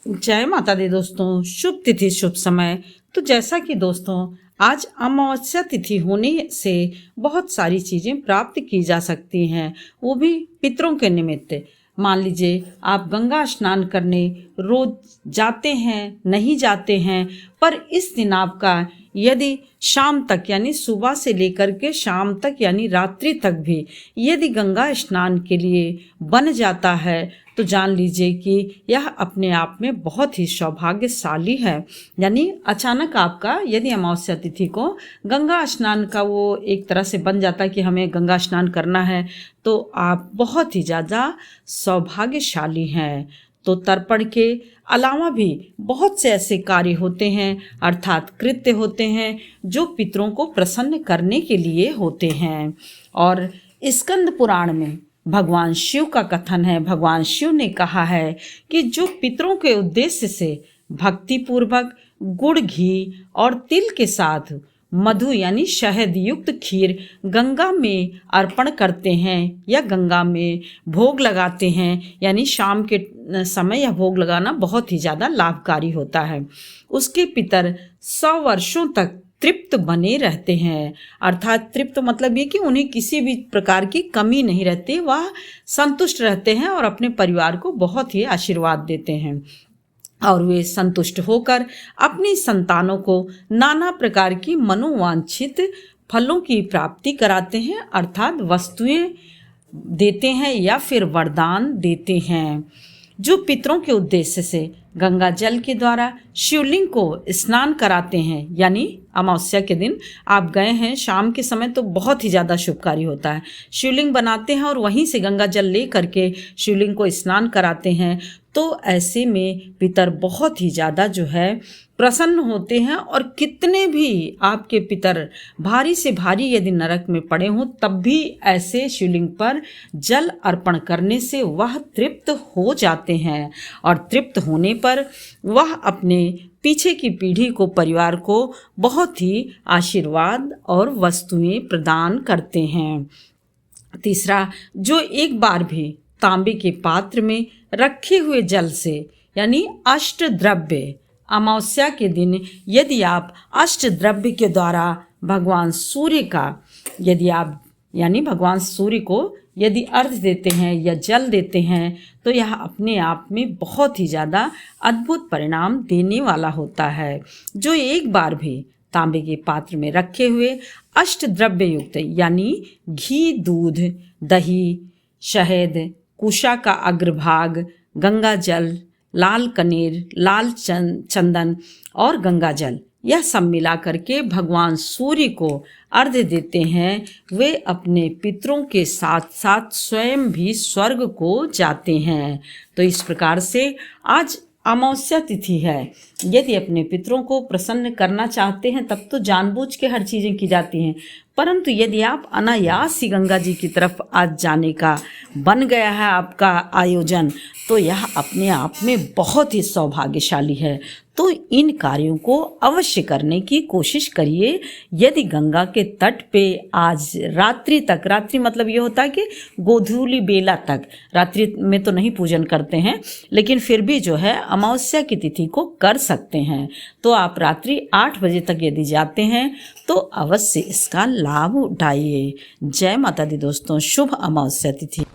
जय माता दी दोस्तों। शुभ तिथि शुभ समय। तो जैसा कि दोस्तों आज अमावस्या तिथि होने से बहुत सारी चीज़ें प्राप्त की जा सकती हैं, वो भी पितरों के निमित्त। मान लीजिए आप गंगा स्नान करने रोज जाते हैं, नहीं जाते हैं, पर इस दिन आपका यदि शाम तक यानी सुबह से लेकर के शाम तक यानी रात्रि तक भी यदि गंगा स्नान के लिए बन जाता है तो जान लीजिए कि यह अपने आप में बहुत ही सौभाग्यशाली है। यानी अचानक आपका यदि अमावस्या तिथि को गंगा स्नान का वो एक तरह से बन जाता है कि हमें गंगा स्नान करना है, तो आप बहुत ही ज़्यादा सौभाग्यशाली हैं। तो तर्पण के अलावा भी बहुत से ऐसे कार्य होते हैं, अर्थात कृत्य होते हैं जो पितरों को प्रसन्न करने के लिए होते हैं। और स्कंद पुराण में भगवान शिव का कथन है, भगवान शिव ने कहा है कि जो पितरों के उद्देश्य से भक्ति पूर्वक गुड़, घी और तिल के साथ मधु यानी शहद युक्त खीर गंगा में अर्पण करते हैं या गंगा में भोग लगाते हैं, यानी शाम के समय यह भोग लगाना बहुत ही ज़्यादा लाभकारी होता है। उसके पितर 100 वर्षों तक तृप्त बने रहते हैं। अर्थात तृप्त मतलब ये कि उन्हें किसी भी प्रकार की कमी नहीं रहती, वह संतुष्ट रहते हैं और अपने परिवार को बहुत ही आशीर्वाद देते हैं। और वे संतुष्ट होकर अपनी संतानों को नाना प्रकार की मनोवांछित फलों की प्राप्ति कराते हैं, अर्थात वस्तुएं देते हैं या फिर वरदान देते हैं। जो पितरों के उद्देश्य से गंगा जल के द्वारा शिवलिंग को स्नान कराते हैं, यानी अमावस्या के दिन आप गए हैं शाम के समय तो बहुत ही ज़्यादा शुभकारी होता है। शिवलिंग बनाते हैं और वहीं से गंगा जल ले करके शिवलिंग को स्नान कराते हैं, तो ऐसे में पितर बहुत ही ज़्यादा जो है प्रसन्न होते हैं। और कितने भी आपके पितर भारी से भारी यदि नरक में पड़े हों तब भी ऐसे शिवलिंग पर जल अर्पण करने से वह तृप्त हो जाते हैं। और तृप्त होने पर वह अपने पीछे की पीढ़ी को, परिवार को बहुत ही आशीर्वाद और वस्तुएं प्रदान करते हैं। तीसरा, जो एक बार भी तांबे के पात्र में रखे हुए जल से यानी अष्ट द्रव्य, अमावस्या के दिन यदि आप अष्ट द्रव्य के द्वारा भगवान सूर्य का यदि आप यानी भगवान सूर्य को यदि अर्घ्य देते हैं या जल देते हैं तो यह अपने आप में बहुत ही ज़्यादा अद्भुत परिणाम देने वाला होता है। जो एक बार भी तांबे के पात्र में रखे हुए अष्ट द्रव्य युक्त यानी घी, दूध, दही, शहद, कुशा का अग्रभाग, गंगा जल, लाल कनेर, लाल चंदन और गंगा जल, यह सब मिला करके भगवान सूर्य को अर्घ्य देते हैं, वे अपने पितरों के साथ साथ स्वयं भी स्वर्ग को जाते हैं। तो इस प्रकार से आज अमावस्या तिथि है, यदि अपने पितरों को प्रसन्न करना चाहते हैं तब तो जानबूझ के हर चीज़ें की जाती हैं, परंतु यदि आप अनायास ही गंगा जी की तरफ आज जाने का बन गया है आपका आयोजन, तो यह अपने आप में बहुत ही सौभाग्यशाली है। तो इन कार्यों को अवश्य करने की कोशिश करिए। यदि गंगा के तट पे आज रात्रि तक, रात्रि मतलब ये होता है कि गोधूली बेला तक, रात्रि में तो नहीं पूजन करते हैं लेकिन फिर भी जो है अमावस्या की तिथि को कर सकते हैं, तो आप रात्रि 8 बजे तक यदि जाते हैं तो अवश्य इसका लाभ उठाइए। जय माता दी दोस्तों। शुभ अमावस्या तिथि।